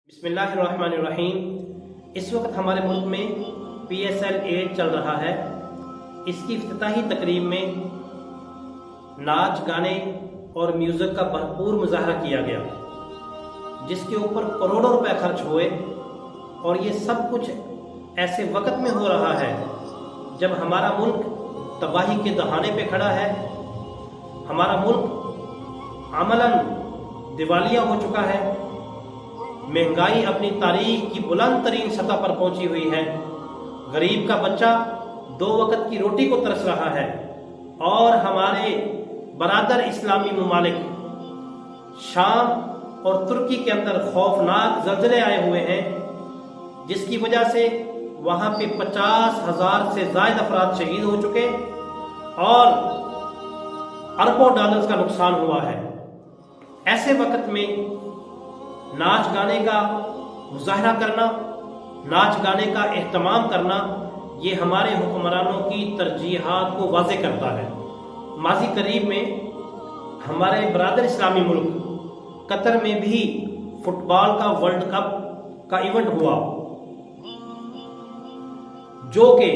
بسم اللہ الرحمن الرحیم۔ اس وقت ہمارے ملک میں PSL 8 چل رہا ہے۔ اس کی افتتاحی تقریب میں ناچ گانے اور میوزک کا بھرپور مظاہرہ کیا گیا، جس کے اوپر کروڑوں روپے خرچ ہوئے، اور یہ سب کچھ ایسے وقت میں ہو رہا ہے جب ہمارا ملک تباہی کے دہانے پہ کھڑا ہے۔ ہمارا ملک عملاً دیوالیہ ہو چکا ہے، مہنگائی اپنی تاریخ کی بلند ترین سطح پر پہنچی ہوئی ہے، غریب کا بچہ 2 وقت کی روٹی کو ترس رہا ہے، اور ہمارے برادر اسلامی ممالک شام اور ترکی کے اندر خوفناک زلزلے آئے ہوئے ہیں، جس کی وجہ سے وہاں پہ 50,000 سے زائد افراد شہید ہو چکے اور اربوں ڈالرز کا نقصان ہوا ہے۔ ایسے وقت میں ناچ گانے کا مظاہرہ کرنا، ناچ گانے کا اہتمام کرنا، یہ ہمارے حکمرانوں کی ترجیحات کو واضح کرتا ہے۔ ماضی قریب میں ہمارے برادر اسلامی ملک قطر میں بھی فٹ بال کا ورلڈ کپ کا ایونٹ ہوا، جو کہ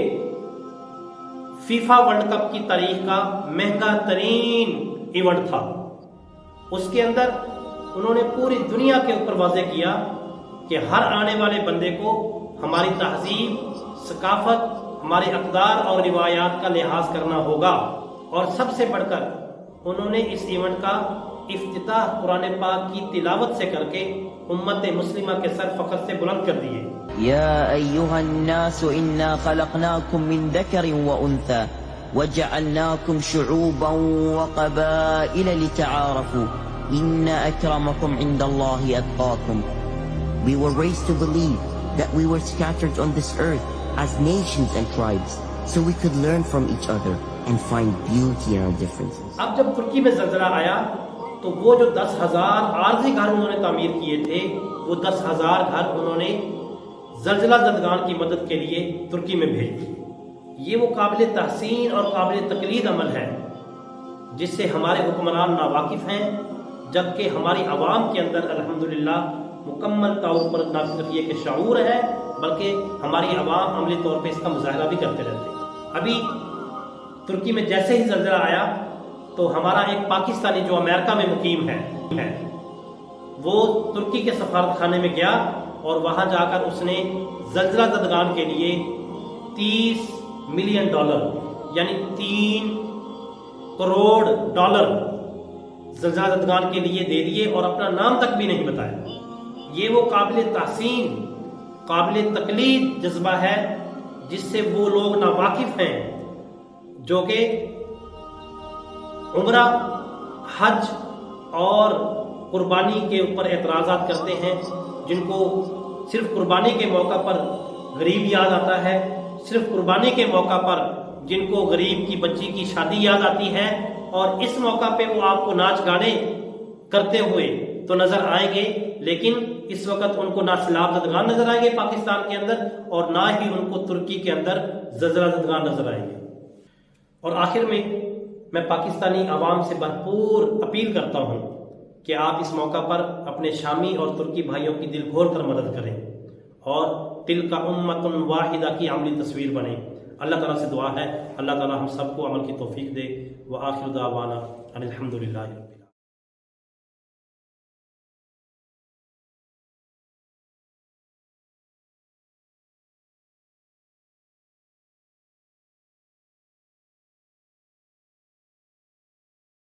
فیفا ورلڈ کپ کی تاریخ کا مہنگا ترین ایونٹ تھا۔ اس کے اندر انہوں نے پوری دنیا کے اوپر واضح کیا کہ ہر آنے والے بندے کو ہماری تہذیب، ثقافت، ہمارے اقدار اور روایات کا لحاظ کرنا ہوگا، اور سب سے بڑھ کر انہوں نے اس ایونٹ کا افتتاح قرآن پاک کی تلاوت سے کر کے امت مسلمہ کے سر فخر سے بلند کر دیے۔ یا ایھا الناس انا خلقناکم من ذکر وانثى وجعلناکم شعوبا وقبائل لتعارفوا ان اکرمکم عند اللہ اتقاکم. We were raised to believe that we were scattered on this earth as nations and tribes so we could learn from each other and find beauty in our differences. اب جب ترکی میں زلزلہ آیا تو وہ جو 10,000 عارضی گھر انہوں نے تعمیر کیے تھے، وہ 10,000 گھر انہوں نے زلزلہ زدگان کی مدد کے لیے ترکی میں بھیج دیے۔ یہ وہ قابل تحسین اور قابل تقلید عمل ہے جس سے ہمارے حکمران ناواقف ہیں، جبکہ ہماری عوام کے اندر الحمدللہ مکمل طور پر نہ صرف یہ کہ شعور ہے، بلکہ ہماری عوام عملی طور پہ اس کا مظاہرہ بھی کرتے رہتے ہیں۔ ابھی ترکی میں جیسے ہی زلزلہ آیا تو ہمارا ایک پاکستانی جو امریکہ میں مقیم ہے، وہ ترکی کے سفارت خانے میں گیا اور وہاں جا کر اس نے زلزلہ زدگان کے لیے $30 ملین یعنی $3 کروڑ زلزلہ زدگان کے لیے دے دیے، اور اپنا نام تک بھی نہیں بتایا۔ یہ وہ قابل تحسین، قابل تقلید جذبہ ہے جس سے وہ لوگ ناواقف ہیں جو کہ عمرہ، حج اور قربانی کے اوپر اعتراضات کرتے ہیں، جن کو صرف قربانی کے موقع پر غریب یاد آتا ہے، صرف قربانی کے موقع پر جن کو غریب کی بچی کی شادی یاد آتی ہے، اور اس موقع پہ وہ آپ کو ناچ گانے کرتے ہوئے تو نظر آئیں گے، لیکن اس وقت ان کو نہ سیلاب زدگان نظر آئیں گے پاکستان کے اندر، اور نہ ہی ان کو ترکی کے اندر زلزلہ زدگان نظر آئیں گے۔ اور آخر میں پاکستانی عوام سے بھرپور اپیل کرتا ہوں کہ آپ اس موقع پر اپنے شامی اور ترکی بھائیوں کی دل کھول کر مدد کریں، اور تلک امۃ واحدہ کی عملی تصویر بنیں۔ اللہ تعالیٰ سے دعا ہے اللہ تعالیٰ ہم سب کو عمل کی توفیق دے۔ وآخر دعوانا ان الحمدللہ۔